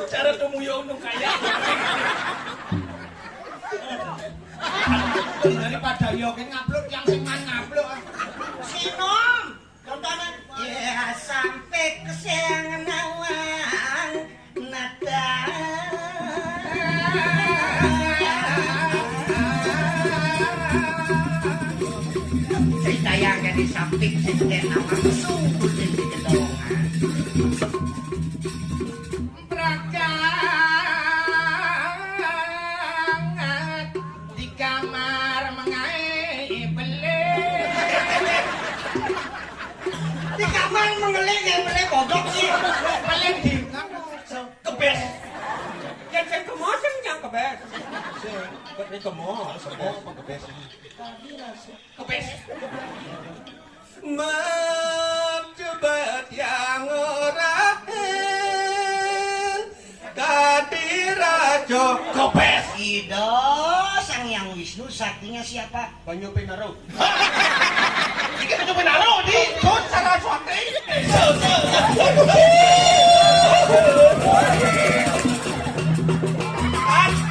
Cara tumuyong nung kaya. Daripada yokin ngupload yang seman ngupload. Sinom, contohnya ya sampai kesayangan awang nada. Cerita yang di samping senten nama sungguh di kedongan. Berangkat di kamar mengai belik. Di kamar mengeling yang boleh bodok sih. Paling di kebes. Yang saya kemosen yang kebes. Ini kemo, semua apa kebes? Kebes. Mencoba yang orang kadirajo kebes. Ido sang yang Wisnu saktinya siapa? Banyu Pinaro. Ini Banyu Pinaro di Saraswati.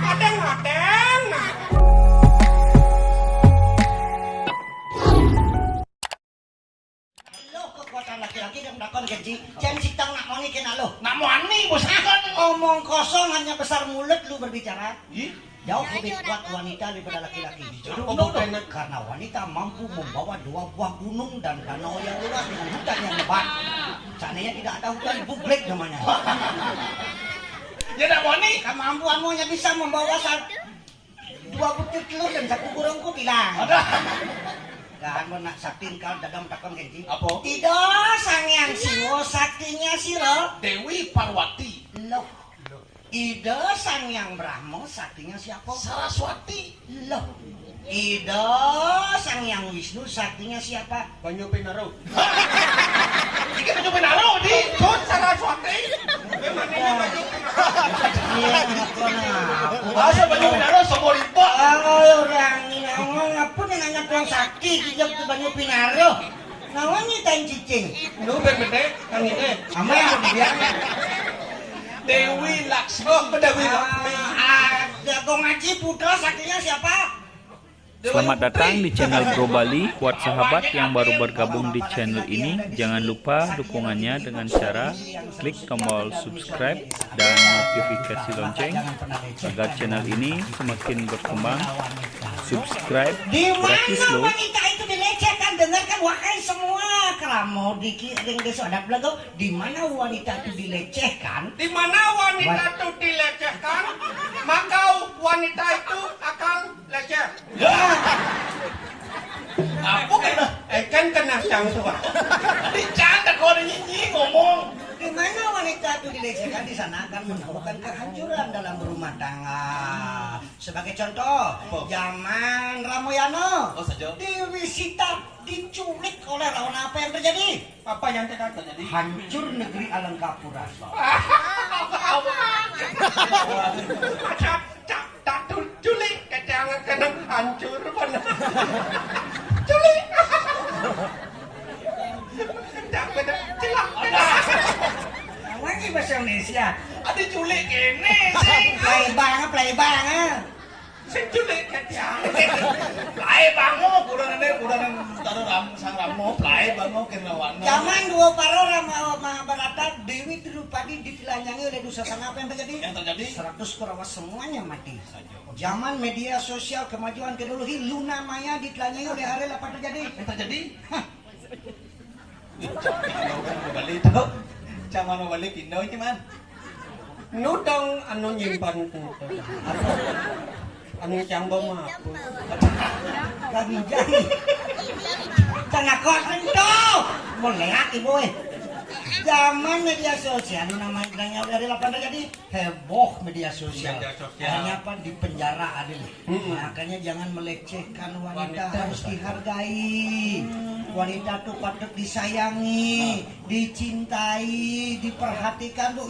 Adeng. Loh kekuatan laki-laki dan lakon gaji. Jangan sitang nak wangi kena lo. Nak wani bosakan. Omong kosong hanya besar mulut lu berbicara. Ih, Jauh lebih kuat wanita daripada laki-laki. Karena wanita mampu membawa 2 buah gunung dan danau yang luas dengan hutan yang lebat. Seandainya tidak ada hutan, bublek namanya. ya nak wani. Kemampuanmu hanya bisa membawa 2 butir telur dan 1 burung ku bilang. Dan mau nak sakti kau dagang takon kenci. Apa? Tidak sang yang siwo saktinya siro. Dewi Parwati. Loh. Ida sang yang Brahmo saktinya siapa? Saraswati. Loh. Ida sang yang Wisnu saktinya siapa? Banyu Pinaro. Ini Banyu Pinaro di Saraswati. Memangnya Banyu Iya, ngapun. Masa Banyu Pinaro semua lipat. Orang ini ngapun yang nanya tuang sakti kijak tu Banyu Pinaro. Nawangnya tain cicing. Lu gede kang ini. Ama yang dibilang. Dewi Laksmi. Dewi Laksmi. Jago ngaji putra saktinya siapa? Selamat datang di channel Bro Bali. Buat sahabat yang baru bergabung di channel ini, jangan lupa dukungannya dengan cara klik tombol subscribe dan notifikasi lonceng agar channel ini semakin berkembang. Subscribe Di gratis mana loh. wanita itu dilecehkan? Dengarkan wahai semua keramo dikiring besok ada belagu. Di mana wanita itu dilecehkan? Di mana wanita itu dilecehkan, maka wanita itu akan leceh. Aku kan kena cang tua. Dicanda kau ada nyanyi ngomong. Di mana wanita itu dilecehkan, di sana akan menemukan kehancuran dalam berumah tangga. Sebagai contoh, zaman Ramoyano, Dewi Sita diculik oleh Rawan. Apa yang terjadi? Apa yang terjadi? Hancur negeri Alengkapura. Tak culik, kadang-kadang hancur benar. Culik. Tak benar, celak. Lagi bahasa Indonesia. Ada culik kene sih. Play bang. Sing culik kadang. Play bango, kurang taruh sang ramo, play bango kenawan. Zaman dua paro Mahabharata, Dewi Drupadi ditelanjangi oleh Dusasana. Apa yang terjadi? Yang terjadi 100 Kurawa semuanya mati. Zaman media sosial kemajuan teknologi, Luna Maya ditelanjangi oleh Ariel. Apa terjadi? yang terjadi. Balik tu. Jangan mau balik Indo ini man. Nudong anu nyimpan tu. Anu cambong apa? Lagi jadi. Tanah kosan tu. Boleh ibu. Zaman media sosial, namanya bilangnya udah ada apa terjadi? Heboh media sosial. Hanya apa di penjara adil. Makanya jangan melecehkan wanita, harus dihargai. Wanita tuh patut disayangi, dicintai, diperhatikan tuh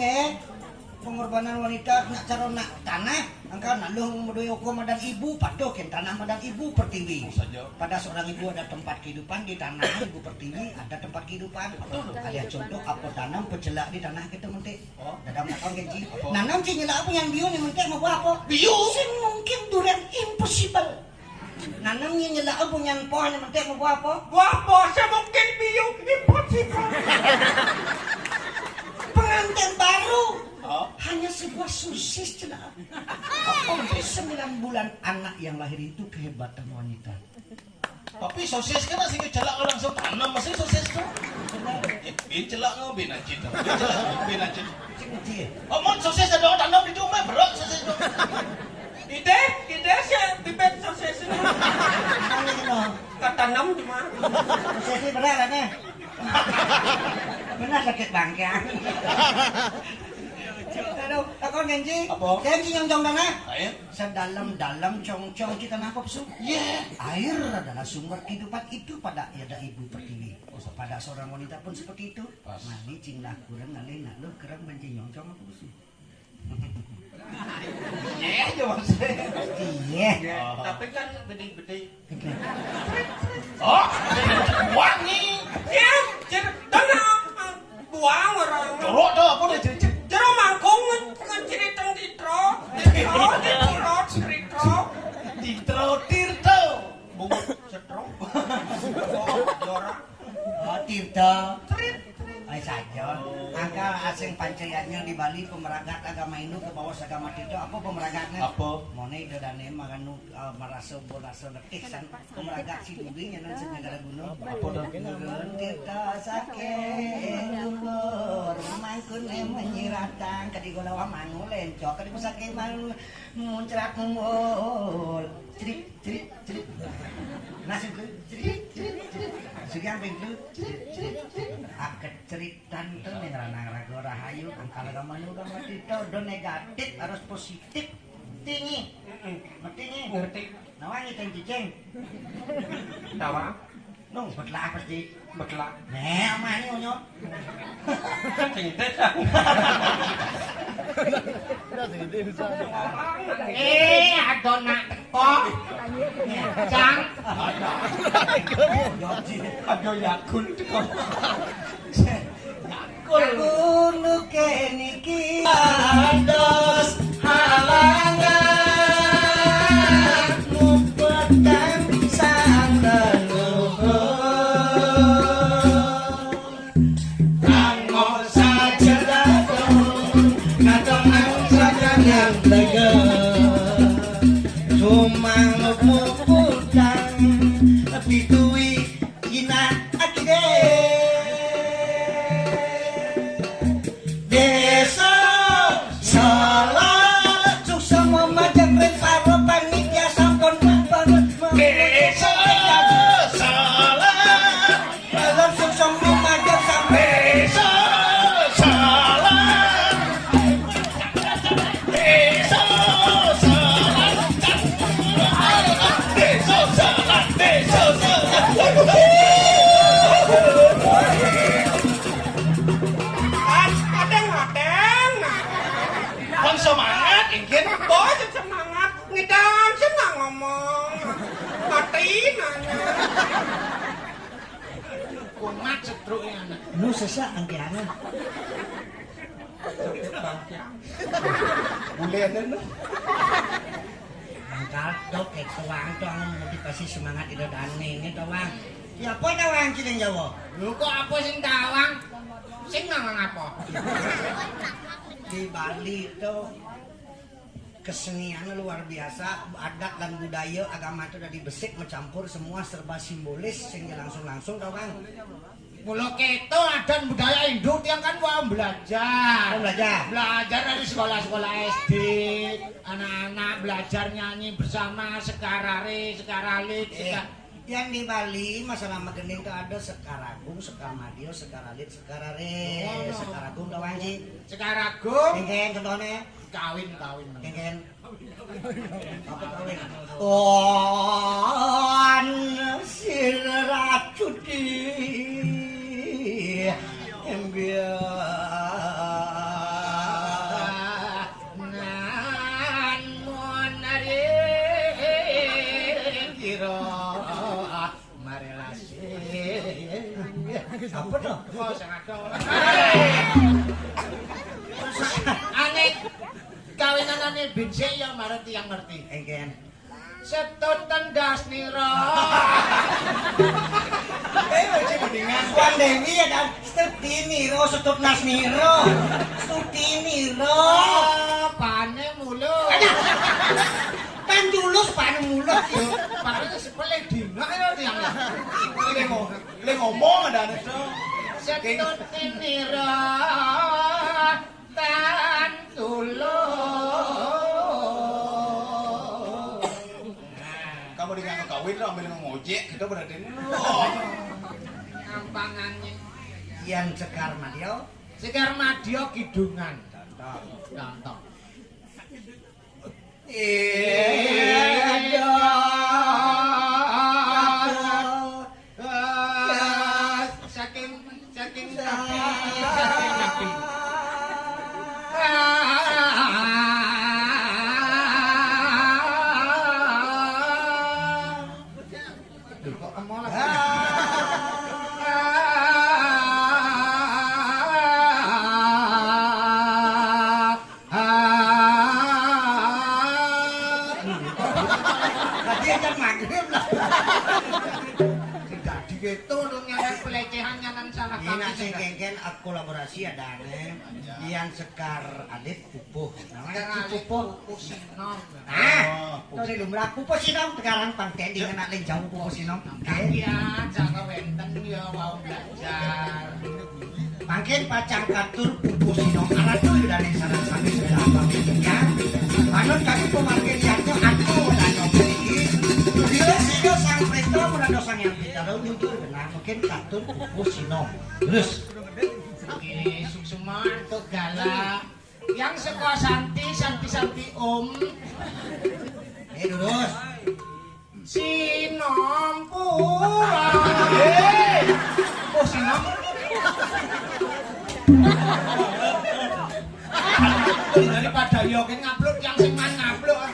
pengorbanan wanita nak cara nak tanah angka nak luhung medoi hukum madang ibu padoh ken tanah madang ibu pertiwi saja. pada seorang ibu ada tempat kehidupan di tanah ibu pertiwi ada tempat kehidupan ada contoh apa tanam pecelak di tanah kita mentik dalam nak kau genji nanam sih nyelak apa yang biu ni mentik mau apa biu sing mungkin durian impossible nanamnya nyelak apa yang pohon ni mentik mau apa mungkin biu impossible pengantin baru hanya sebuah sosis celah. 9 bulan anak yang lahir itu kehebatan wanita. Tapi sosis kan sih celak langsung tanam masih sosis tuh. Celak ngobi nanti tuh. Celak ngobi nanti. Omong sosis ada orang tanam itu mah berat sosis tuh. Ide sih bibit sosis ini. Ketanam di mana? Sosis berat kan ya? Benar sakit bangkang. Aduh, aku genji. Apa? Genji yang jong tanah. Air. Sedalam-dalam cong-cong kita nangkap su. Air adalah sumber kehidupan itu pada ada ibu pertiwi. Pada seorang wanita pun seperti itu. Mani cinglah kurang ngalih nak lu kerang benci nyong-cong aku su. Aja maksudnya. Iya. Tapi kan bedi-bedi. Wangi. Tanah. Buang orang. Jorok dah apa dah cerita. Jero mangkung ngecerita ditro. Tirto. Bungut setro. Jora. Tirta. Ay saja. Angka asing pancayanya di Bali pemeragat agama Hindu ke bawah agama Tirta. Apa pemeragatnya? Apa? Monai dadane maganu merasa borasa letih san pemeragat si Duding yang nang negara gunung. Apa dah? Tirta sakit ulur mangkun menyiratang kadi golawa mangu lencok kadi pusake mangu muncrat mul. Cerit. Nasi cerit. Sugiang pintu. Aket ceritan tuh nih ranang-rago rahayu angkala gamanu gambar itu do negatif harus positif tinggi ngerti nawang itu cicing Tawang. nung betlah pasti Betlah. amani unyok Cinta. adona kok cang Aduh yakun kok. Kuno keniki ados halangan mupetan sang leluhur Anggo saja datang kadang saja yang tega cuma muputan pitui ina akide Desa salah susah memajang reparo panitia sampun banget Desa salah kalau susah memajang sampai Desa salah Desa salah Desa salah Desa salah Bang semangat, ingin Bos semangat, ngedang senang ngomong, mati nanya. kumat setruknya anak. lu sesak angkiana Boleh ada lu. angkat dok tuang tuang motivasi semangat itu dane ini tuang ya apa tuang cileng Jawa Lu kok apa sing tawang? Sing ngomong apa? di Bali itu kesenian luar biasa adat dan budaya agama itu udah dibesik mencampur semua serba simbolis sehingga langsung tau bang Mula keto adan budaya Hindu tiang kan wah belajar. Belajar dari sekolah-sekolah SD. Anak-anak belajar nyanyi bersama sekarare, sekaralit, yang di Bali masalah magening itu ada sekaragung, sekamadio, sekaralit, sekarare, sekaragung tau bang sih Sekaragung kengken contohnya kawin. kengken apa kawin on siracudi Apa tuh? Oh, sangat dong. Aneh kawinanane bincang yang marati yang ngerti. Engken. Setut tendas niro. Macam mendingan Tuan Dewi ya dan Stuti Niro, Setut Nas Niro, Stuti Niro. Pane mulut. Kan julus pane mulut. Pane itu sepele dina ya tiang. Le ngomong ada nih tuh. Setut niro tan tulung. Kamu dengan kawin lo ambil ngojek kita berarti. Gampangannya. Yang Sekar Madio. Sekar Madio Kidungan. Contoh. Saking nabi. Kok emol lagi? Tadi aja maghrib lah. Tidak gitu dong nyaran pelecehan nyaran salah Ini sing kaki. kengken kolaborasi ada nih. Yang Sekar Adit Pupuh. Namanya Pupuh. Pusinom. Ah, itu lumrah Pupuh Sinom sekarang pangten di anak lain jauh Pupuh Sinom. Iya, jaga wenten ya mau belajar. Makin pacang katur Pupuh Sinom anak tuh dari sana sampai sudah apa ya. Manut kami pemarkir jatuh aku dan nyobeki. Dia sih sang presto mulai dosang yang kita tahu jujur benar mungkin katur Pupuh Sinom. Terus Oke, sukseman untuk galak. Yang sekolah santi om. terus Sinom pura. Oh sinom. Daripada yokin ngupload yang sing man ngupload.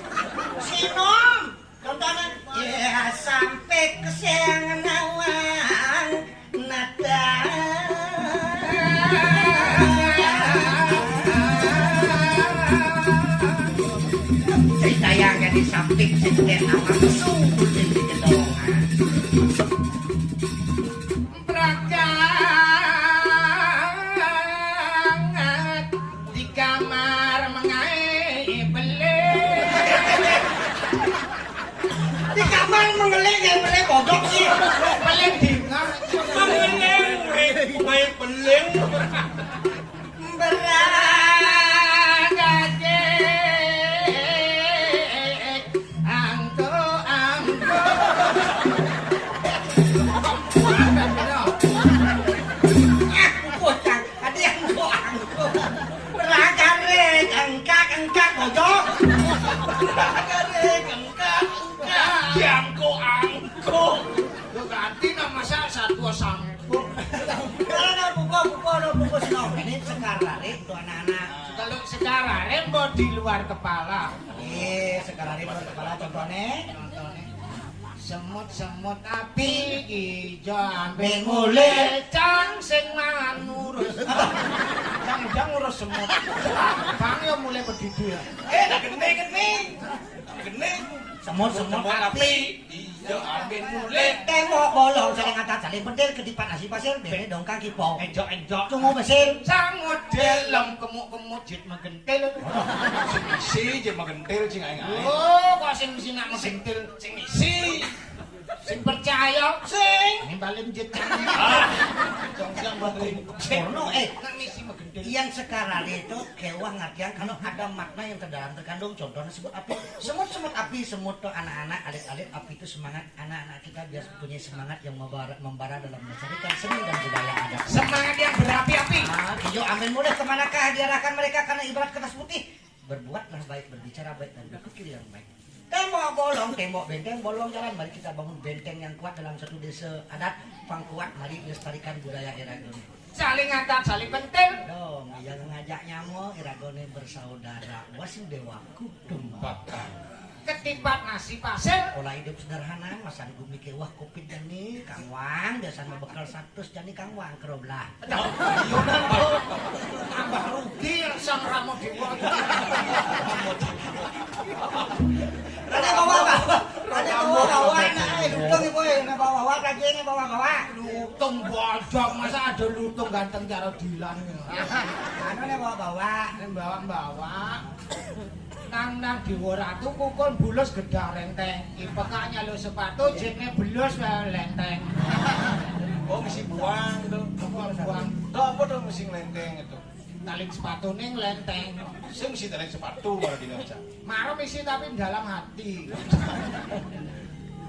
Sinom contohnya ya sampai kesenangan awang nada cerita yang di samping cerita nama sungguh jadi kedongan Prajangat di kamar mengai belik. di kamar mengeling yang boleh bodok sih Belik dengar. Main peling. Beragajek angko. bocah ada yang doang beragare engkak bodok beragare engkak Jangko angko. Lo ganti nama saya satu sampo. buku senong ini sekarang untuk anak-anak Kalau sekarang rembo di luar kepala. sekarang ini buat kepala contohnya Contohnya semut api ijo ambil mulai cang sing mangan ngurus. Cang ngurus semut. Bang yo mulai begitu ya. Geni. semut api Ijo ambil mulai. tembok bolong sering atas saling bedil kedipan nasi pasir bene dongkang kipau Enjok. tunggu mesin Sangut dalam kemuk jit megentil. Si je magentil sing aing aing. Oh, kok sing sinak megentil sing isi. Sing percaya sing nimbalin jit. Jong baterai. Porno Nang misi megentil. yang sekarang itu kewang artian kalau ada makna yang terkandung contohnya sebut api semut api semut tuh anak-anak alit-alit api itu semangat anak-anak kita biar punya semangat yang membara dalam melestarikan seni dan budaya adat Semangat yang berapi-api. Yo ambil mulai kemanakah diarahkan mereka karena ibarat kertas putih berbuatlah baik berbicara baik dan berpikir yang baik tembok bolong tembok benteng bolong jalan mari kita bangun benteng yang kuat dalam satu desa adat pang kuat mari melestarikan budaya Iragone Saling angkat, saling pentil. dong yang ngajak nyamo Iragone bersaudara wasudewa kutumbakan ketipat nasi pasir. Pola hidup sederhana, masa gue mikir wah kopi jani Kang Wang, biasanya bekal 100 jani Kang Wang keroblah. Tambah rugi sang Ramo Dewa. Rada bawa, lutung ibu, bawa lagi ini bawa. Lutung bodong, masa ada lutung ganteng karo Dilan. Anu nih bawa. Bawa. Nang Dewa Ratu kukul bulus gedang renteng. Ipekaknya lo sepatu, jepnya bulus lenteng. Oh, mesti buang tuh. Buang. Tuh apa tuh mesti lenteng itu? Tali sepatu ning lenteng. Saya mesti tarik sepatu kalau di Indonesia. Marah isi tapi dalam hati.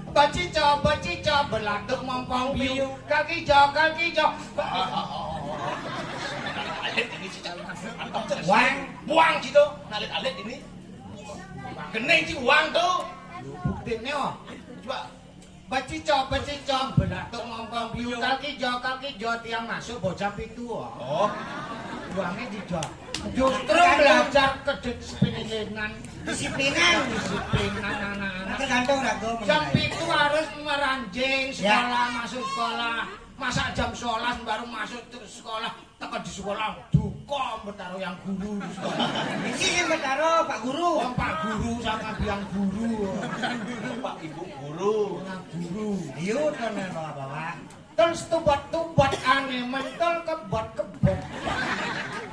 Becico, berlatuk mompong biu. Kaki jo. Alit ini sih mantap terus. Buang gitu. Alit ini. Gening sih uang tuh. Buktinya oh. Coba. Becico, berlatuk mompong biu. Kaki jo tiang masuk bocah pitu Oh. Uangnya dijok. Justru belajar kedisiplinan anak-anak. Tergantung ragu. Jam itu harus meranjing sekolah, masuk sekolah. Masa jam 11 baru masuk terus sekolah. Tekan di sekolah duka bertaruh yang guru di sekolah. Ini yang bertaruh Pak Guru. Oh, Pak Guru sama biang guru. Pak Ibu guru. Nah, guru. Yuk kan bawa. Terus tubat aneh mental kebot.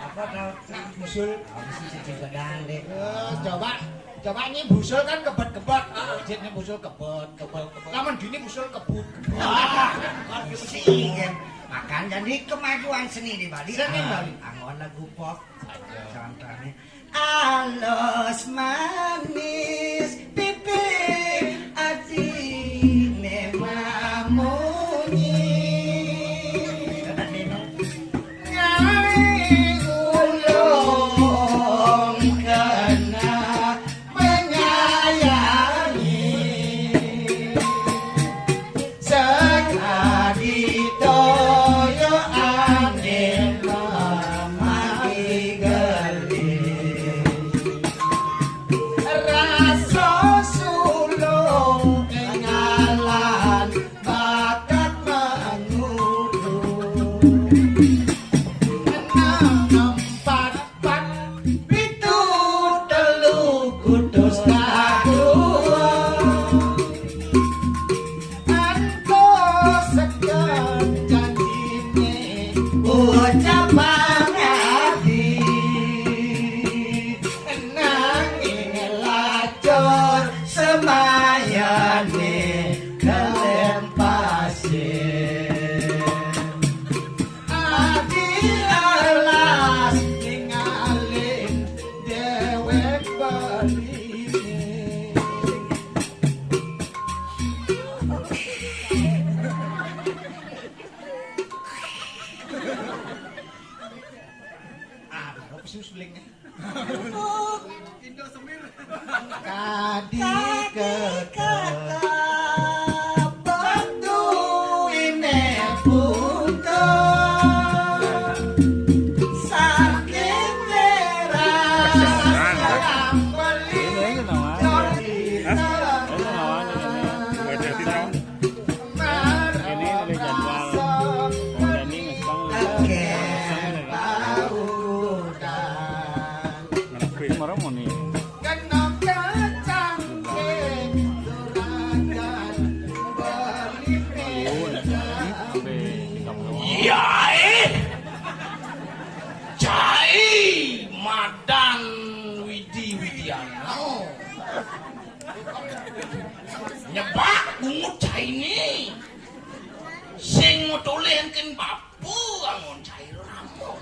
Apa tau? Nah, busul. Habis itu juga dale. Coba ini busul kan kebot. Jitnya busul kebot. Laman dini busul kebut. Singen. Makan jadi kemajuan seni di Bali. Seni Bali. Angon lagu pop. Contohnya. Alos manis pipi ati nemamunyi. Madan Widiana nyebak bungut ini sing ngotolenken bapu angon cair ramo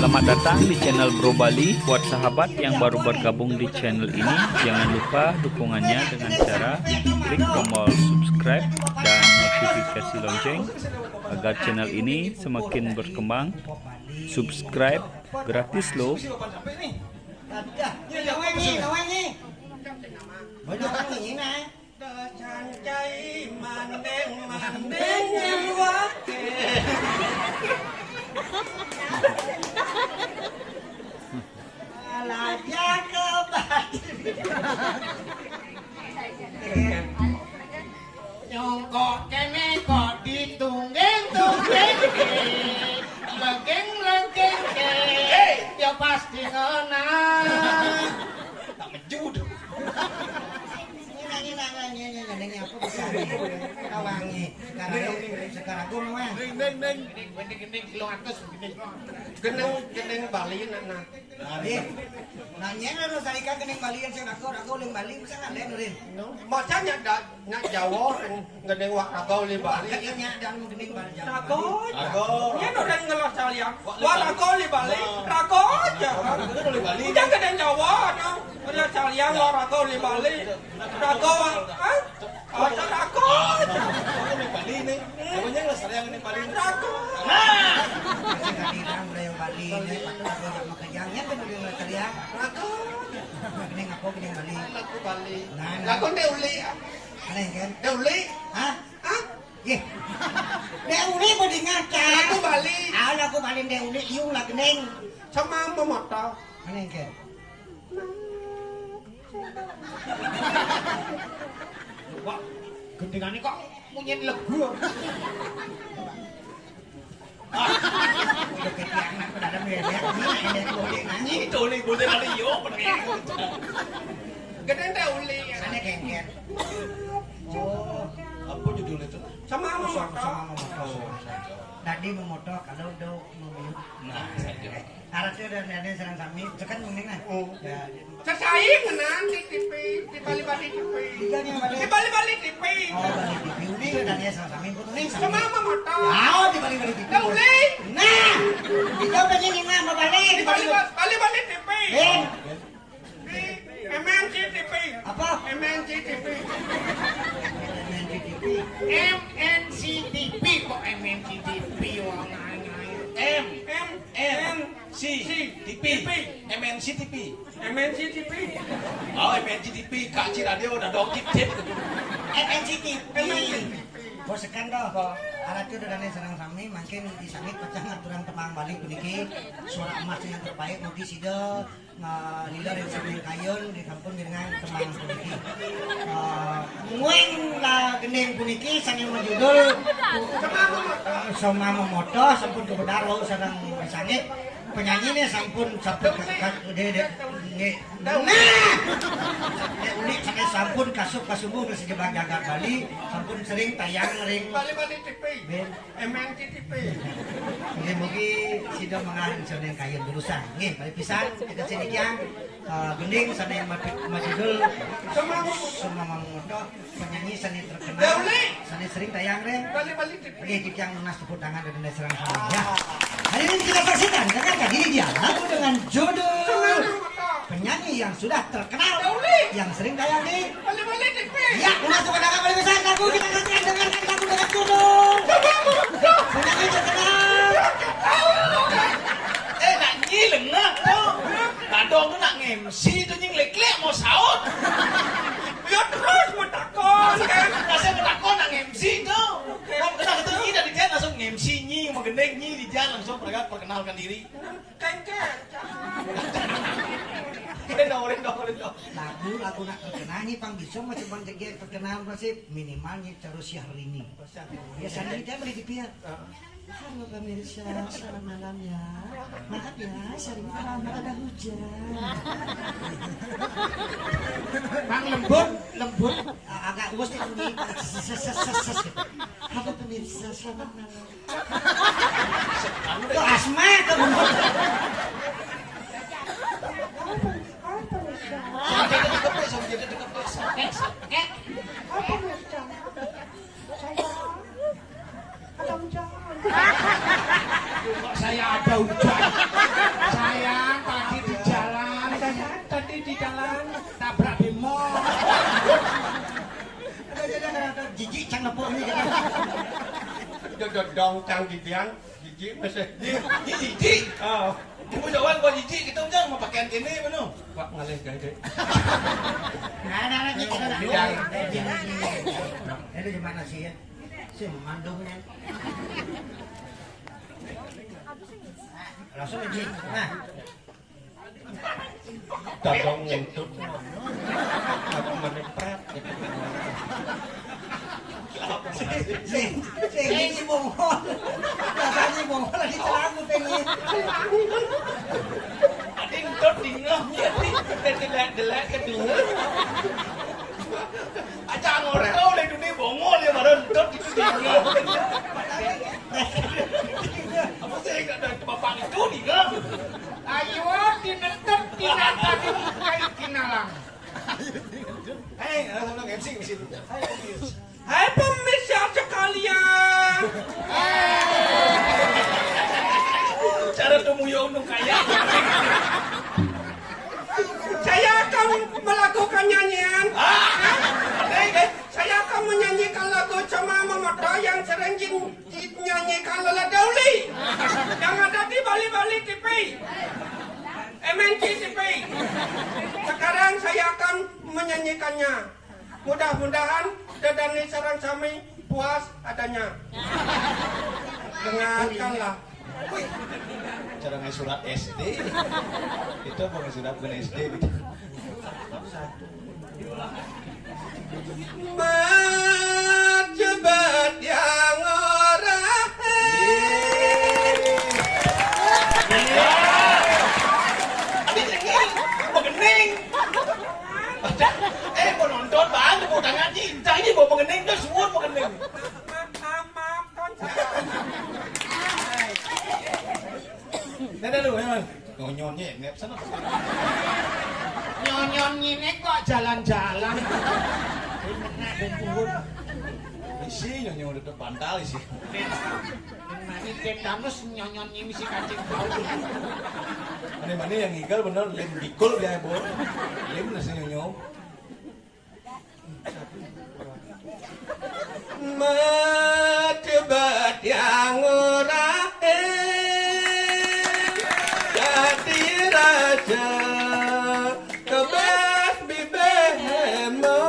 Selamat datang di channel Bro Bali. Buat sahabat yang baru bergabung di channel ini, jangan lupa dukungannya dengan cara klik tombol subscribe dan notifikasi lonceng agar channel ini semakin berkembang. Subscribe gratis loh. Dah, ini lawannya. Banyak orang ini nah. ฉันใจมันเด้งยังว่าเก Alah jaga batin. Nyongkok kene kok ditunggeng-tunggeng legeng-legeng ya pasti ngenang tak menjud. Ini apa bisa kawangi sekarang aku mah Gendeng kilo atas gendeng Bali nah. Bali nanya lu salika kening balian saya aku ling Bali bisa ngalen rin Maca nya Jawa gendeng wak rago li Bali. nya dan kening Bali Rago. Rago. Nya orang ngelos kalian. Wah rago li Bali. Rago aja. Itu dari Bali. Jangan kadang Jawa no. Ada kalian wah rago li Bali. Rago. Hah? Ada rago. Aku di Bali nih. Namanya nggak sayang nih Bali. Rago. sekarang udah yang Bali nih aku yang makajangnya kan udah yang kalian Rago. kening aku kening Bali Laku Bali. Nah. Laku Deuli. aneh kan Deuli. hah Hah? Ye. Deuli mau di ngaca. Laku Bali. Aku Bali Deuli iung lah kening. Sama pemotor. Aneh kan. Wah, gendengane kok munyit legu. Udah ketiang nak pada merek ini boleh nyanyi. Itu nih boleh kali yo bener. Gendeng Deuli. Aneh kan. Oh, Apa judulnya itu? Sama sama pemotor. motor. Tadi memotor kalau do mobil. Nah, saja. Harusnya udah ada serang sami, cekan mending nah. Ya. Sesaing menan di TV, di Bali-Bali TV. Tiganya Bali. Di Bali-Bali TV. Oh, Bali TV ini udah ada serang sami pun nih. Sama pemotor. Oh, di Bali TV. Deuli. Nah, kita pengen yang nama Bali Di Bali-Bali TV. Eh, Di MNC TV. apa? MNC TV. NCTV. MNC TV kok MNC TV wong M M C TV MNC TV. MNC TV. Oh MNC TV Kak Radio udah dong tip. NCTV. Bosekan doh. Arati udah dane serang sami makin disangit pecah ngaturan temang balik puniki suara emas yang terbaik mugi sida leader yang sambil kayun di kampung dengan temang puniki. Mueng lah gendeng puniki sange majudul sama memoto sampun kebedar lo sareng sangit penyanyi sampun unik sange sampun kasubuh sejebak jagat Bali sampun sering tayang ring Bali-Bali TV. Ben MNC TV. mugi sida mangahan sareng kayun dulusan nggih bali pisan kita sini kiang gending sange majudul sama memoto penyanyi sange terkenal sange sering tayang ring Bali-Bali TV. Oke, yang menas tepuk tangan dan serang sama ya. Hari ini kita saksikan dengarkan diri dia lagu dengan judul penyanyi yang sudah terkenal yang sering tayang di Bali-Bali TV. ya menas tepuk tangan paling besar lagu kita saksikan dengarkan lagu dengan judul penyanyi terkenal Nak nyileng nak tuh. Kadang tuh nak MC tuh nying lek-lek mau saut. Ya terus mau takon kan. Kasih mau takon nak MC tuh. Kalau kena ketemu dari dia langsung MC nyi mau gendeng nyi di jalan langsung mereka perkenalkan diri. Kengken. Rendo. lagu nak terkenal ini pang bisa macam bang jegek terkenal pasti minimalnya terus Syahrini biasanya dia beli di pihak. Halo pemirsa, selamat malam ya. Maaf ya, sering malam ada hujan. Bang lembut, agak uus ini. Halo pemirsa, selamat malam. Kok asma kemudian? Saya ada hujan. Saya tadi di jalan tabrak bemo. Jijik can nepuk ini. dodong cang gigian, gigi masih. Jijik. Oh, Ibu jawab gua jijik kita jangan mau pakaian ini mana? Pak ngalih gede. Nah, gitu kan. Bidang. Ini gimana sih ya? Si mandungnya. Langsung aja. Nah, Dodong ngentut. Aku menepret. si bongol. Rasanya bongol lagi celangkut ini. Ada ngentut di ngahnya nih. Delak-delak ke dulu. Aja ngoreo le dunia bongol ya baru ngentut itu di ngah. Apa sih enggak ada bapak itu di ngah? Ayo dinetep dinatani kayak kinalang. Langsung dong MC ke situ. Hai pemirsa sekalian. Cara tumuyong nung kaya. Saya akan melakukan nyanyian. Saya akan menyanyikan lagu Cema Memoto yang sering dinyanyikan oleh Dauli yang ada di Bali TV, MNC TV. Sekarang saya akan menyanyikannya. Mudah-mudahan Dedani Sarang Sami puas adanya. Dengarkanlah. Cara ngai surat SD. Itu bukan surat bukan SD gitu. Majebat yang orang Pengening. Penonton bang, mau tangan cinta ini mau pengening tuh semua pengening. maafkan saya. Nah lu emang nyonyonnya ngep sana. Nyonyon ini kok jalan-jalan. Isi nyonyo udah bantal isi. Ini tetanus nyonyon ini si kacing bau. Mana yang ngigal bener lem dikul dia bu. Lem nasi nyonyo. Majebat yang orang jadi raja kebas bibehemo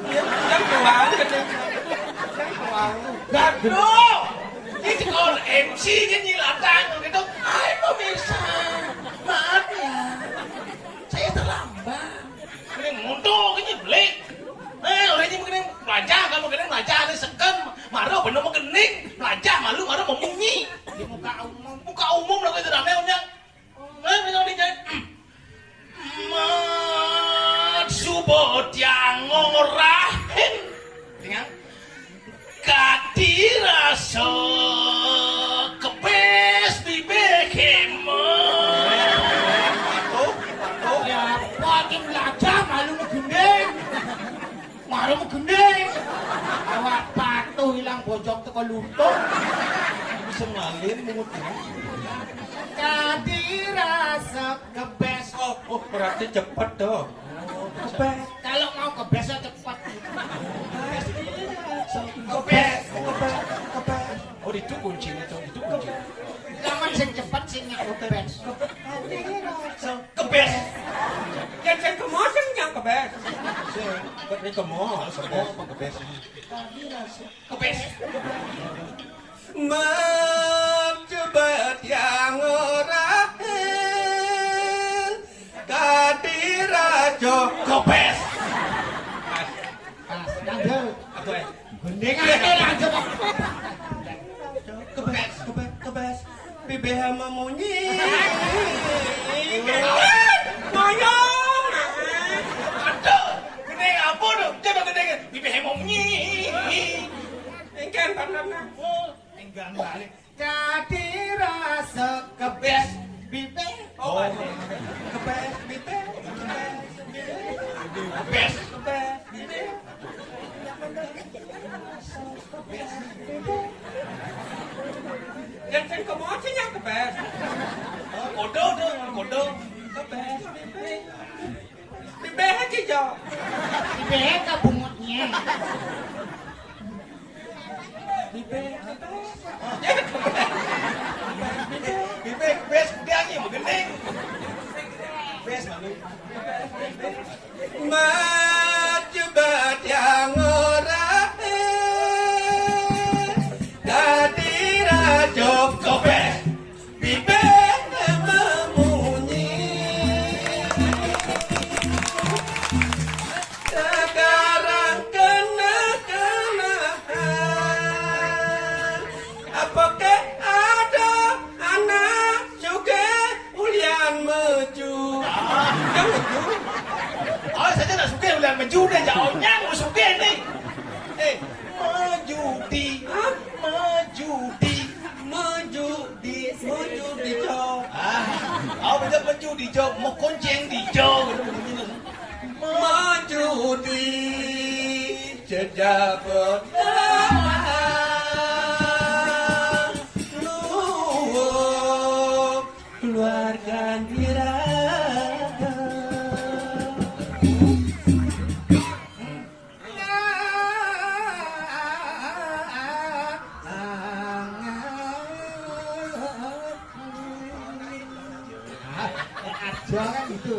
yang tuang yang tuang Gaduh! Ini kalau MC nyanyi latang gitu. Hai pemirsa, maaf ya, saya terlambat. Ini mundur, ini belik. Orangnya mungkin belajar, kamu mungkin belajar ada sekan, marah bener mau kening, belajar malu marah mau munyi di muka umum lah itu ramai punya. Bener nih Mat subot yang ngorahin, dengan katiraso kepes di bekemo. Ya, pagi belajar malu gendeng. Malu gendeng. Awak patuh hilang bojok teko luntung. Bisa ngalin mungut ini. Kadirasa kebes. oh berarti cepet dong Kalau mau kebesnya cepat. kebes Oh itu kuncinya tuh, itu kunci. Laman sing cepat sing kebes. Kebes. yang saya kemosen yang kebes Ini kemo, apa kebes? Kebes. Majebat yang orang kadirajo Kebes. Pas lanjut. Apa ya? Gendeng aja lanjut. kebes bibehemo munyi Moyong. Aduh, gede apa tuh? Coba gede, bibi hemomnya. ingkang panana Enggak balik. Kadirasa kebes. Bibe. Oh, kebes bibe kebes. yang saya kemosen yang kebes Kodo tuh, kodo. kebes bibe aja jo Bibe kabungutnya. Bes dia lagi mau gending. Bes mami. Majubat yang ora dadi rajok kopes bibe memunyi sekarang kenaan apakah ada anak juga ulian meju Oh, saja nak suka ulang menjudi jauh nyang suka ni. Menjudi, menjudi jauh. Bây giờ menjudi jauh, mau konceng di jauh. menjudi sejak pertama keluarkan iraga Jangan itu.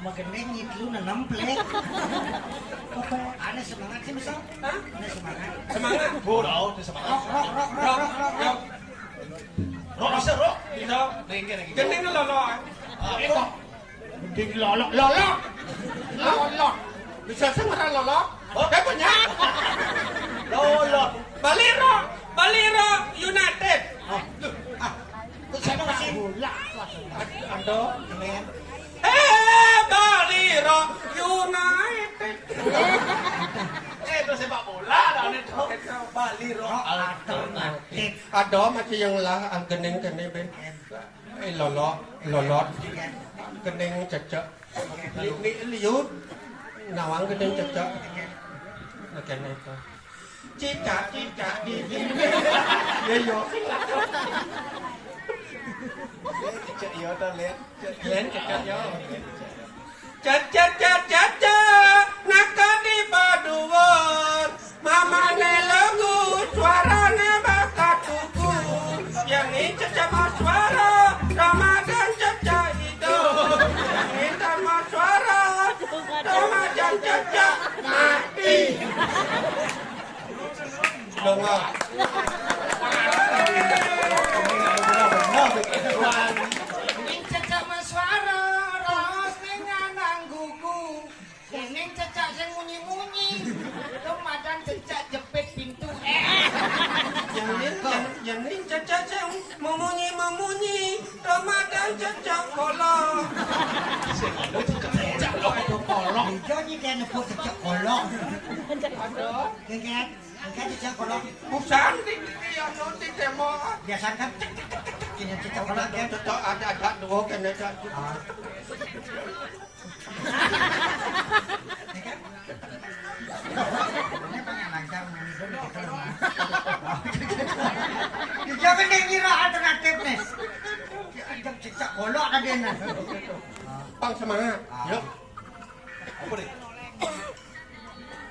Magendeng itu na nemplek. Aneh semangat sih misal. Aneh semangat. semangat Burau, tu semangat. rok Rok bisa rok. bisa Ringkir lagi. gendeng lolo Itu. Di lolok. bisa semara lolo kayak punya Lolot. Baliro United Siapa masih? Ando Kalian. Baliro United Itu sepak bola dah ni tu. Bali rok alternatif. Ado macam yang lah ang gendeng ben lolot gendeng cecek liut nawang gendeng cecek kene itu cicak di sini ya yo Cek yo tu lihat. len cecek yo cecek nakani paduwon mamane lagu suarane bakat tuku yang ini cecek mas suara Ramadan cecek itu yang ini mas suara Ramadan cecek mati dong Ning cecak maswara, ros ning anang gugu. Ning cecak sing munyi-munyi. Ramadan cecak jepit pintu. yang ini cecek yang memunyi Ramadan cecek kolong Jadi dia nepuk sejak kolong. Kengket, kengket sejak kolong. bukan di nanti demo Biasa kan ini sejak kolong kan. cocok ada dua kena cecek Jangan dia kira alternatif nih. Cecak kolok ada dia nah. pang semangat yuk Apa ni?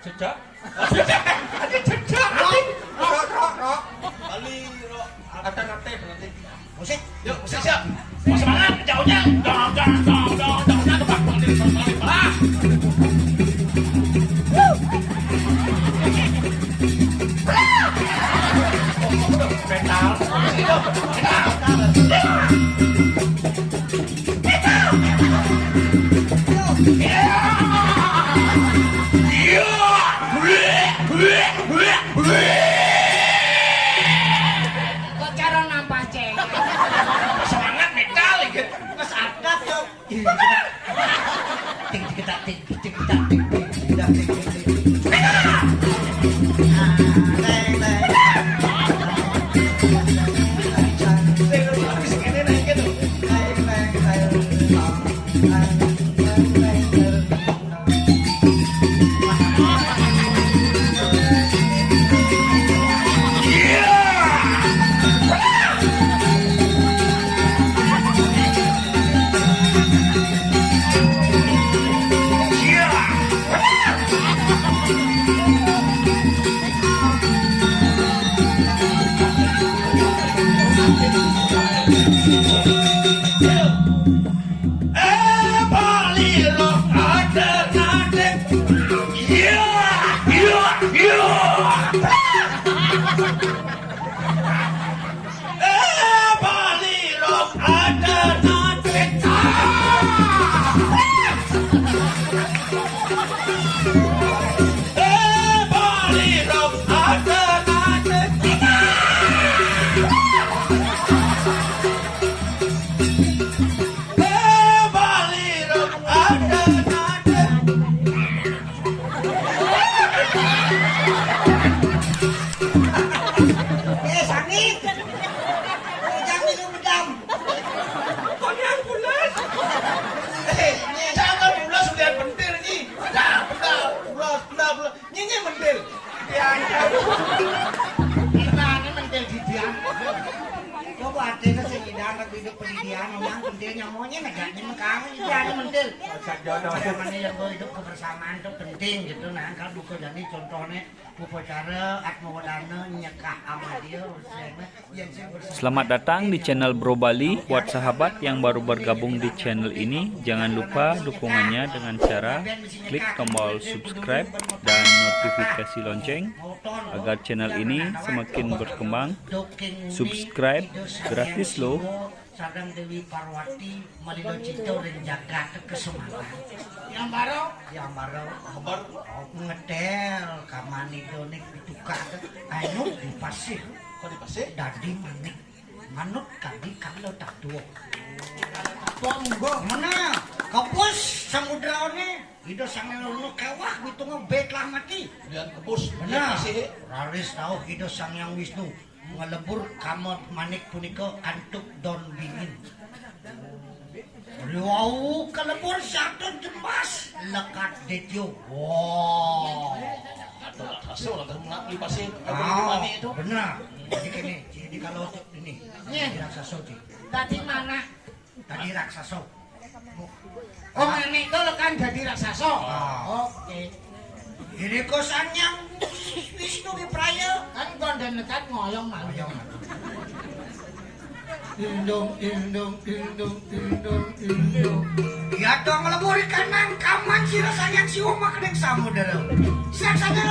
cecek ada cecek rok Bali rok. alternatif Musik. Yuk, siap. Semangat jauhnya. Dong. Tempat balik. Kok cara nampak ceng. Semangat metal gitu. Mas ada tuh. Ting ting tak ting ting tak ting ting tak ting ting. baliro adik-adik. Iya, iya, iya. Baliro adik-adik. Baliro adik-adik. Baliro adik-adik. Sangit. Jangan minum bedam. Kau yang pulas. Jangan ulas lihat pentil ni. Dah, ulas. Nyi pentil. Diantar. Kita ini mentil didian. Coba hati ke sehidang ke hidup pendidikan orang pentilnya maunya negaknya mengkamu jadi mentil. Mana yang gue hidup kebersamaan itu penting gitu nah kalau buku jadi contohnya upacara atmawadana nyekah sama dia urusannya yang sih bersama. Selamat datang di channel Bro Bali. Buat sahabat yang baru bergabung di channel ini, jangan lupa dukungannya dengan cara klik tombol subscribe dan notifikasi lonceng agar channel ini semakin berkembang. Subscribe gratis loh. Sadang Dewi Parwati Malido Cito dan Jagat Kesumaran. Yang baru Ngedel kamani donik ditukar ayo dipasih Kau dipasih? dadi manik manut kali kalau tak duo Tunggu. mana kapus samudra ini itu sangat lulu kawah itu ngebet lah mati Lihat kebus. benar Dipasih. raris tahu itu sang yang Wisnu ngelebur kamot manik punika kantuk don dingin wow kelebur satu jemas lekat detyo wow Atau tak hasil orang termenang dipasih. Kau Ah, mani itu. benar. Jadi kalau ini, Iya. tadi raksasa Ci. Tadi mana? Tadi raksasa. Oh, nenek itu kan jadi raksasa. Ah. Oke. Ini kosan yang Wisnu di Praya. Kan konden nekat ngoyong mah. Ayo. Indung. Ya dong ngelebur ikan nangkaman si rasanya si Oma kedeng samudera. Siap saja.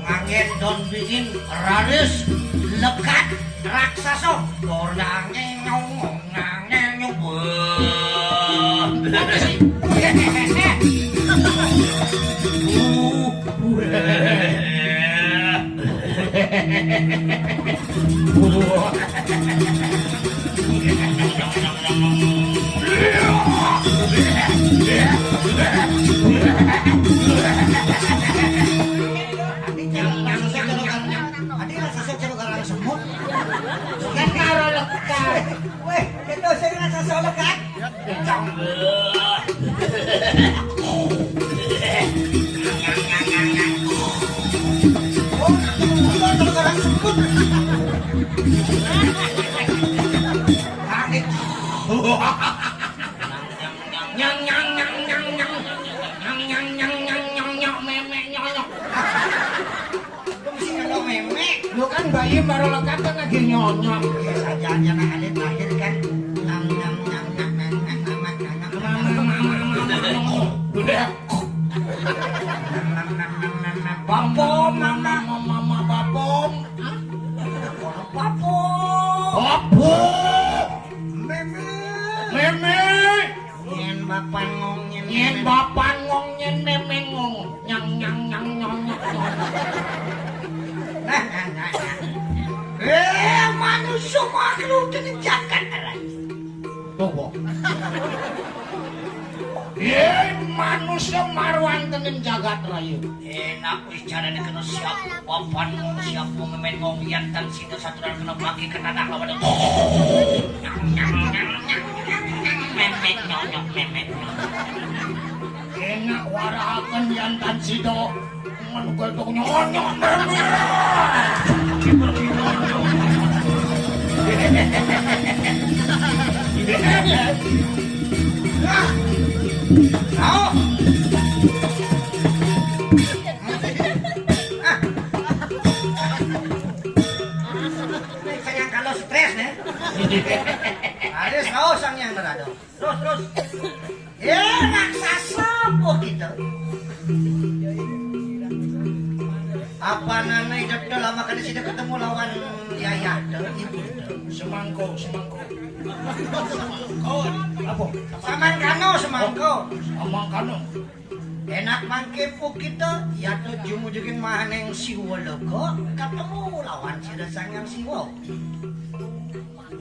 Angin don bikin raris lekat raksasa. Dorangnya nyong nyong. Apa sih? Adi raksasa cero garang semut. Kan karo lekat. Weh, itu saya raksasa lekat. Lu kan bayi baru lekat kan lagi nyonyok. Saja anak alit lahir kan nyang nyang nyang nyang nyang nyang nyang Bapom, mama bapom. Bapom. Meme. nyen bapan ngong Nyen bapan ngong nyen meme ngong. Nyang nyang nyang nyong nyong. manusia makhluk jagat arai. Tunggu. Manusia marwan tenin jagat raya. Enak wis carane kena siap papan siap memen ngong yantan situ saturan kena bagi kena nak lawan. Memek nyonyok memek. Enak warahaken yantan sido. Menunggu itu nyonyok meme. Ada saus sang yang berada. Terus. Ya raksasa apa gitu? Apa nana itu lama kali sudah ketemu lawan Yaya ibu Semangko. apa? Samangkano. Semangkano. Enak mangke po kita, ya to jumujugin mahaneng siwa loko, ketemu lawan sida sangang siwa.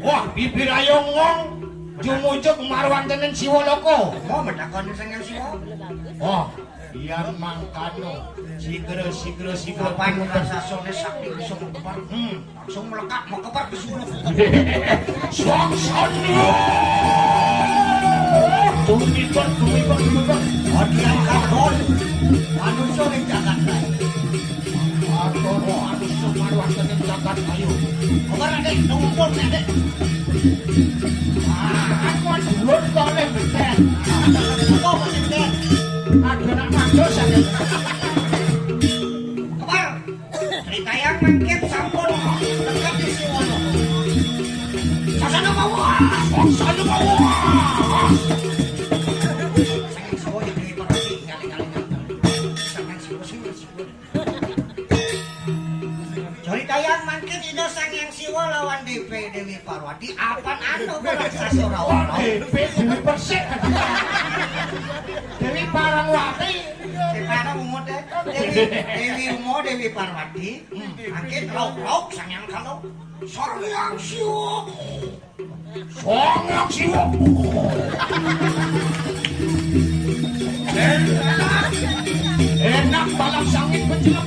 Wah, bibir ayo ngong. Jumujug marwan tenen siwa loko. Mau medakon sangang siwa? Wah, biar mangkano. Sigera. Kapan rasa sone sakti bisa mengkepar? Langsung melekat mau kepar ke suluk. Swangsana. Tumiban. Odian karbon, manusia yang jagat lain. Atono manusia marwan tenen jagat ayo. Kepar adek, nunggu adek. Aku dulur toleh beten. Apa masih beten? Ada nak mados ada. Kepar, cerita yang mangkep sampun dekat di siwa loko. Sasana bawa. Lawan DP Dewi Parwati apaan anu raksasa rawana DP Dewi Persik. Dewi Parwati. Sepana umur deh Dewi Umo Dewi Parwati angkat lauk sanyang kalau Soryang Siwo. Enak balang sangit penjelap.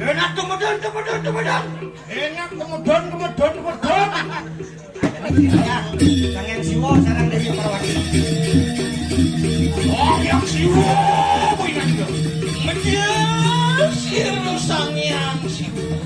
Enak tumedon. Enak kemedon. Sanyang Siwo sarang Dewi Parwati. Yang siwo. Menjasir sangyang siwo.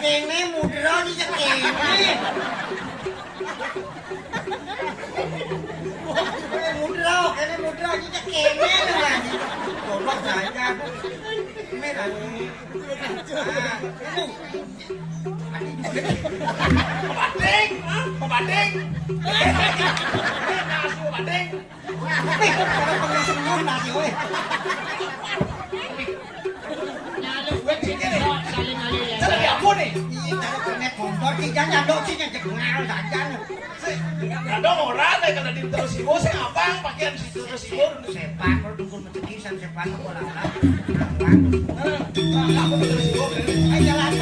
Kene mudra di kene. Kene mudra di kene lagi. Tolong saya. Merah. Pembanding. Nasi weh. Jadi apa nih? Kalau kena kompor kita nyadok sih yang cengal saja. Ada orang yang kena di terus siwo, saya abang pakaian si terus siwo. Sepan kalau dukun mencekisan sepan aku lalang. Aku terus siwo. Ayo jalan.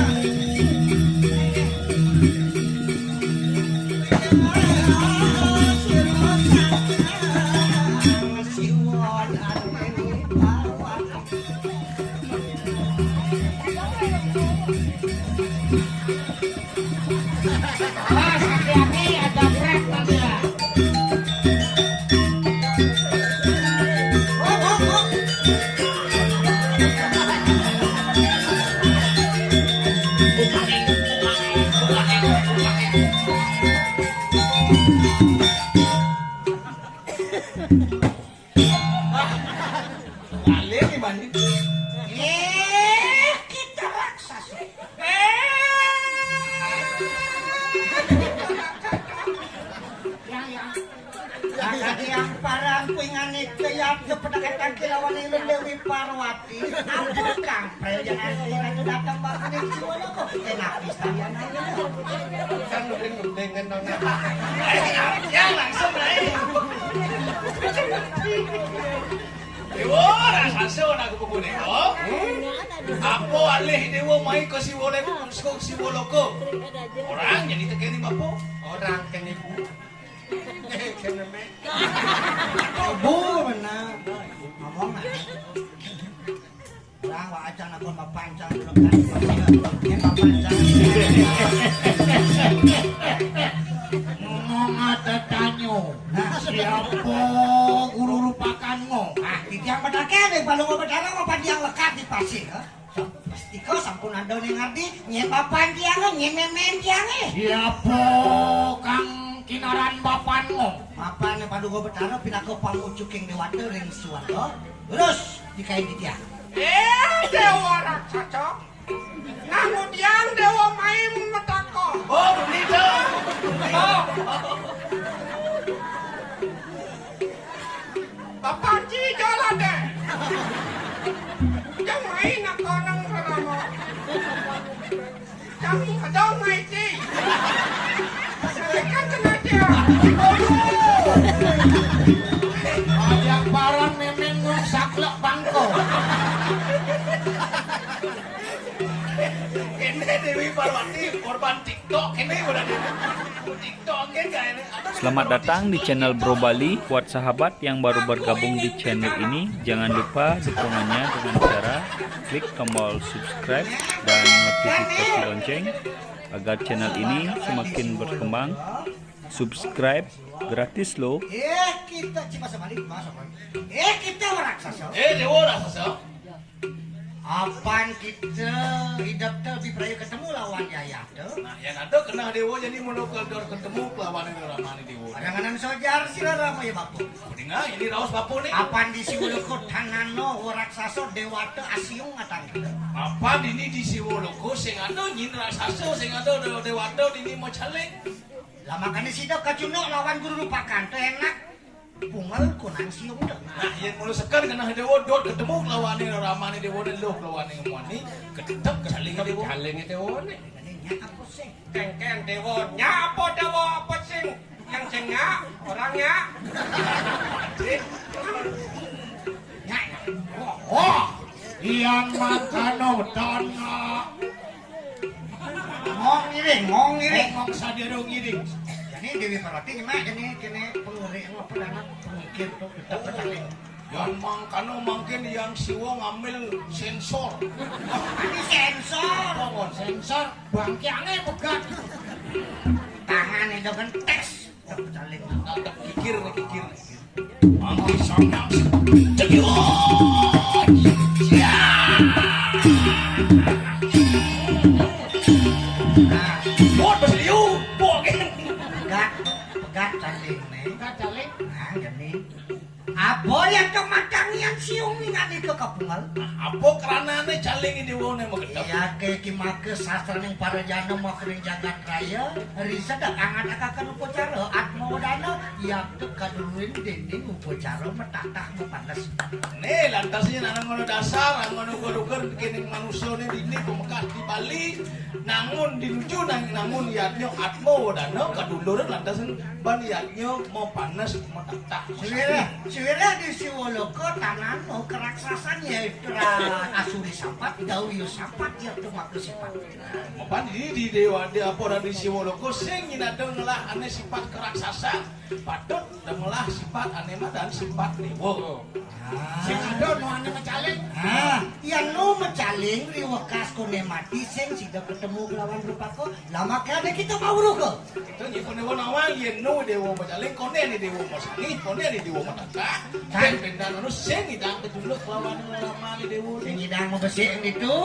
Hati-hati ada brek nanti ya. Balik dibanding. Kita raksasa. Yang parang pingane kaya kepedakan kilawan ini Dewi Parwati. Apa kampret yang asli itu datang bahkan di siwa loko. Enak istana aja. Kan nuding kan nona. Ya langsung naik. Dewa rasa aku pupune kok. Apa alih dewa mai ke siwo loko. Orang jadi tekeni mapo? Orang kene bu. Kene me. Bu benar. Ngomong nah. Orang wa acan aku mapancang belum kan. yang benar kene balung bedara apa yang lekat di pasir ha. Pasti kau sampun ando ning ngardi nyen papan tiang nyen memen tiang Iya po kang kinaran bapanmu. papan padugo bedara pinako pamucuking dewata ring suwata. Terus dikain di tiang. Dewa raksasa. Namun yang dewa main metako. Oh, begitu. Bapak Ci jalan deh. Jangan main aku nang ramo. Jangan ada main Ci. Kan kena dia. Banyak barang memang ngong saklek bangko. Ini Dewi Parwati korban TikTok ini udah di TikTok kan ini. Selamat datang di channel Bro Bali. Buat sahabat yang baru bergabung di channel ini, jangan lupa dukungannya dengan cara klik tombol subscribe dan notifikasi lonceng agar channel ini semakin berkembang. Subscribe gratis loh. Kita cuma sebalik masuk. Kita raksasa. Dewa raksasa. Apaan kita hidup tuh di prayu ketemu lawan Yayah tuh. Nah, yang ada kena dewa jadi monokal dor ketemu lawan itu ramani dewa. Kadang-kadang sojar sila rama ya bapu. Mendingan ini raos bapu nih. Apaan di siwuloko tanano raksasa dewata asiung ngatang. Apa ini di Siwoloko sing ada nyin raksasa sing ada dewata ini mau caleg. Lah makanya sidak kacuno lawan guru lupakan tuh enak. Pungal kunang siung tuh. Nah, yang mulu sekar kena dewa dot ketemu lawan ini ramani dewa dan lo lawan ini muani ketep caleg dewa. Kaleng dewa nih. Nya apa sih? Kengkeng dewa. Apa dewa apa sing? Yang sengnya orangnya. Nya. Oh, yang makano dan Ngong ngiring. ngomong sadirong iring. Jadi Dewi Parwati gimana jadi kene pengeri apa dana pengikir tuh kita pecaling. Yang mangkano mungkin yang siwo ngambil sensor. Ini sensor. Pokok sensor bangkiange pegat. Tangan itu kan tes. Kita pecaling. Tak kikir. Mangki sangat. Jadi Nah, buat basiliu, buat pegat caling nih. Pegat caleg. Nah, jadi apa yang kematang siung ningali ke kapungal? apa kerana nih caleg ini dewa nih mau ketep. Iya ke kimake sastra ning para jana mah kering jagat raya. Risa dak angat akakan upacara atma wadana ya tuh kaduluin dinding upacara metatah mepanas. Nih lantasnya nang ngono dasar, nang ngono goruker kini manusia nih ini pemekat di Bali. Namun dinuju namun yatnya atmo wadana kadulur lantasan ban yatnya mau panas metatah. Siwira di Siwoloko tanan mau keraksasan ya asuri sapat dawiyo sapat ya tuh maku sifat. Apa di dewa dia apa di Siwoloko sing nyinadeng ngelah ane sifat keraksasa patut dan ngelah sifat ane dan sifat dewa. Sing ada no ane mecaleg. Yang nu mecaling riwekas kone mati sing sida ketemu lawan rupako lama kade kita mau ruko. Itu nyipun dewa nawang yen nu dewa macaling kone ni dewa masani kone ni dewa mataka. Dan pendan anu sing idang ketuluk lawan lama ni dewa Sing ni. idang mabesik itu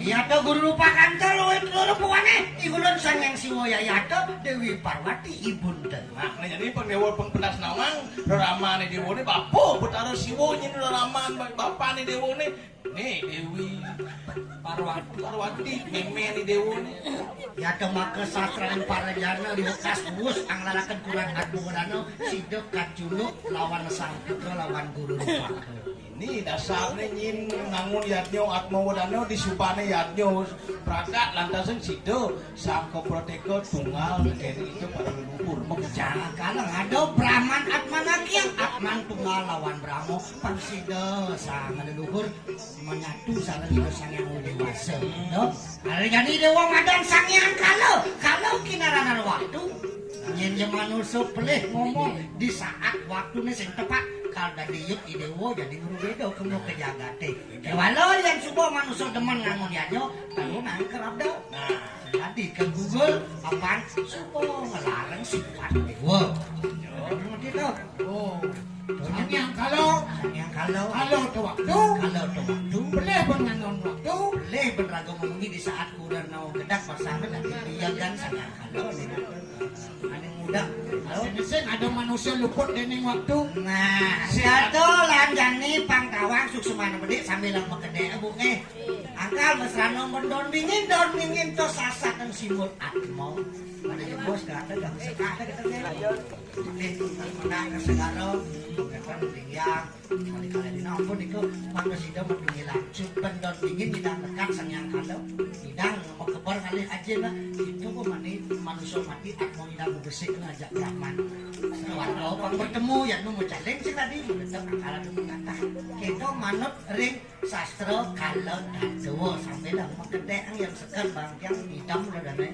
iya to guru rupakan to lo puane igulon sanyang siwo yayato Dewi Parwati ibunda. Nah, jadi pendewa pengpedas nawang rama ni dewa ni bapo betaro siwo nyin rama bapak ni dewa ni. Nih Dewi Parwati meme ni dewa ni. Ya to make sastra para jana riwekas bus anglaraken kurang adu wadana sidek kacunuk lawan sang putra lawan guru rupaka. Ini dasarnya nyin nangun yatnyo atmo wadano disupane yatnyo prakat lantasan sido sangko proteko tunggal kene itu pada leluhur Jangan kalah ada Brahman Atmanaki yang Atman tunggal lawan Brahmo pansida sang leluhur menyatu sareng itu sang yang dewasa. No? Jadi dewa madan sang yang kalau kinaranan waktu nyen manusia pelih ngomong di saat waktunya sing tepat kalau dari yuk idewo jadi guru beda kamu ke jagate. Walau yang subuh manusia demen ngangun yanyo kalau nangker abda. Nah, jadi ke Google apaan subuh ngelarang sifat dewa. Ngerti tuh? oh Yang kalau tuh waktu boleh penganon waktu boleh beragam mengi di saat kurang mau gedak bersama dan dia kan sayang kalau nih ane muda Sing ada manusia luput dening waktu. nah siatu lanjani pangkawang suksumana bedik sambil lang magede bu angkal mesrano daun dingin to sasak dan simbol atmo ada yang bos gak ada sekada kita menang ke segaro kan tinggal kali-kali di nampun itu manusia mendungi langsung daun dingin tidak dekat sang kalau tidak mau kebar kali aja lah itu kok manusia mati atmo tidak mau bersih ngajak Brahman kalau pang bertemu ya nu mau challenge sih tadi tetap akal itu kata kita manut ring sastra kalau dadowo sampai dah makedeng yang sekan bang yang hitam udah dan lain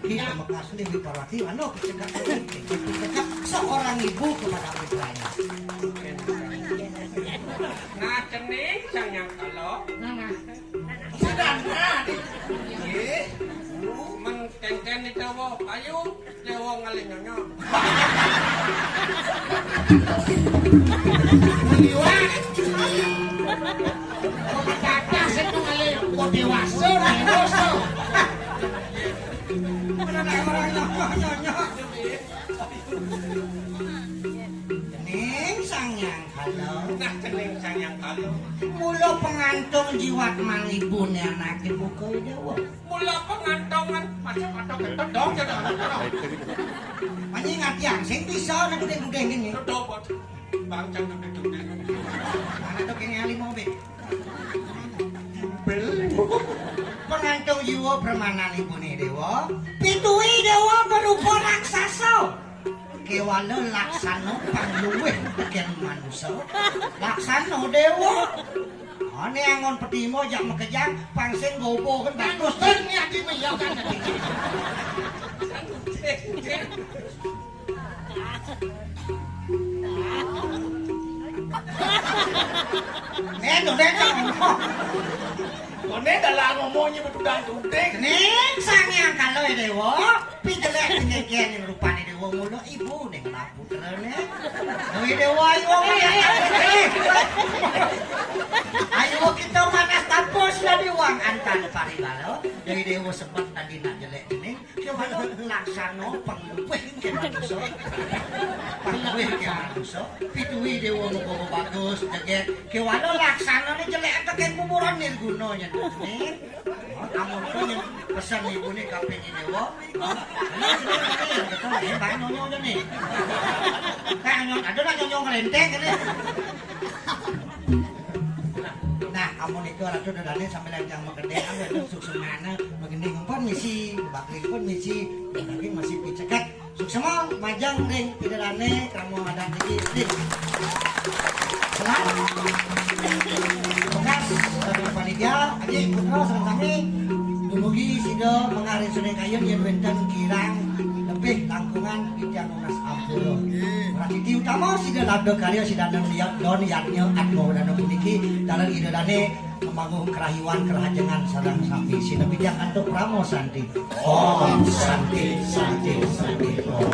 kita bekas lebih parwati anu cekak seorang ibu kepada putranya Nah, cening sayang kalau Sedang mentengken di Jawa, ayo Jawa ngalih nyonya. liwat. Kata situ kali kok dewasa dewasa. orang nyonya Cening sangyang kalau Nah, cening sayang kalau mula pengantung jiwat mang ibune anake buka dewa mula pengantongan masuk atau ketut dong jangan panji ngatian sing bisa nek gede-gede gini Dodobot. Bang jangan gede-gede. mana tuh kene ali mau be Bel. pengantung jiwa permanan ibune dewa pitui dewa berupa raksasa kewala laksana pangluweh teken manusia laksana dewa ane angon petimo jak mekejang pangsen gobo kan bagus Terus ni adi meyakan tadi. tuh Kone dalam ngomongnya betudang-tuding. Ning sangyang kalau dewa pijelek nyeken rupane dewa mulo ibu ning lah putrane dewe dewa ayo ayo kita manas tapos na diwang antan paribalo dewe dewa sempat tadi nak jelek ning coba laksana pangluweh ke manusia pangluweh ke manusia pitui dewa mugo bagus jeget kewalo laksana ni jelek teken kuburan nirguna nya ning amun ko ning pesan ibune kaping dewa ini bang nyonya nih kayak nyonya ada lah nyonya ngerenteng kan nah amun itu ratu dadane sampai lancang makedean itu suksumana begini ngumpul misi bakri pun misi lagi masih picekat suksema majang ring pidarane kamu ada di selamat bekas dari panitia aja putra sareng sami dumugi sida mengaring suneng kayun yen wenten kirang lebih langkungan Idang Unas Abdullah. Pratiti utama sida labda karya sida don yatnya atmo dana puniki dalam idodane membangun kerahiwan kerahajengan sareng sami sida bijak antuk pramo santi. Om santi santi santi om.